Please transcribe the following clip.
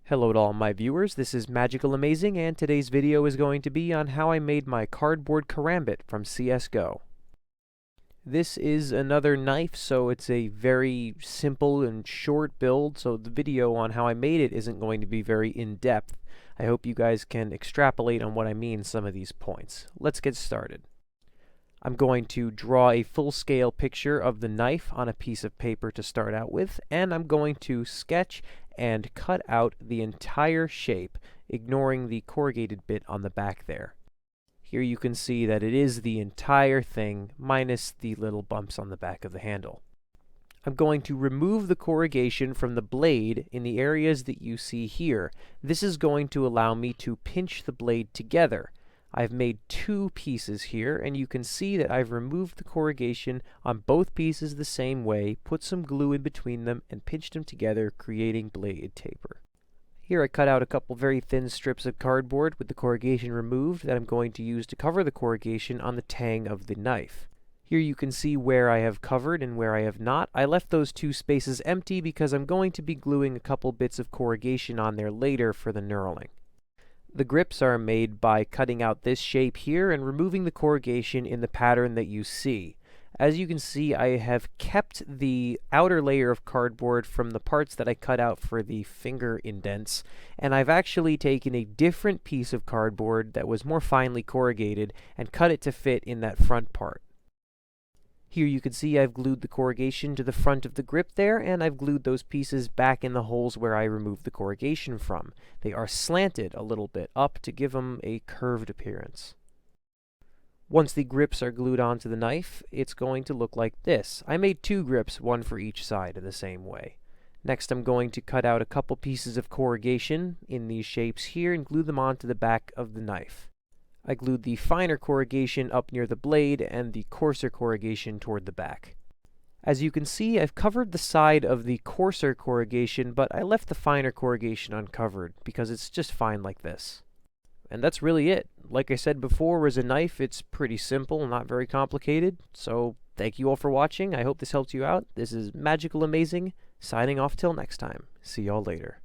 Hello to all my viewers, this is Magicalamazing, and today's video is going to be on how I made my cardboard Karambit from CSGO. This is another knife, so it's a very simple and short build, so the video on how I made it isn't going to be very in-depth. I hope you guys can extrapolate on what I mean some of these points. Let's get started. I'm going to draw a full-scale picture of the knife on a piece of paper to start out with, and I'm going to sketch and cut out the entire shape, ignoring the corrugated bit on the back there. Here you can see that it is the entire thing, minus the little bumps on the back of the handle. I'm going to remove the corrugation from the blade in the areas that you see here. This is going to allow me to pinch the blade together. I've made two pieces here, and you can see that I've removed the corrugation on both pieces the same way, put some glue in between them, and pinched them together, creating blade taper. Here I cut out a couple very thin strips of cardboard with the corrugation removed that I'm going to use to cover the corrugation on the tang of the knife. Here you can see where I have covered and where I have not. I left those two spaces empty because I'm going to be gluing a couple bits of corrugation on there later for the knurling. The grips are made by cutting out this shape here and removing the corrugation in the pattern that you see. As you can see, I have kept the outer layer of cardboard from the parts that I cut out for the finger indents, and I've actually taken a different piece of cardboard that was more finely corrugated and cut it to fit in that front part. Here you can see I've glued the corrugation to the front of the grip there, and I've glued those pieces back in the holes where I removed the corrugation from. They are slanted a little bit up to give them a curved appearance. Once the grips are glued onto the knife, it's going to look like this. I made two grips, one for each side, in the same way. Next, I'm going to cut out a couple pieces of corrugation in these shapes here and glue them onto the back of the knife. I glued the finer corrugation up near the blade and the coarser corrugation toward the back. As you can see, I've covered the side of the coarser corrugation, but I left the finer corrugation uncovered because it's just fine like this. And that's really it. Like I said before, as a knife, it's pretty simple, not very complicated. So, thank you all for watching. I hope this helped you out. This is Magicalamazing, signing off till next time. See y'all later.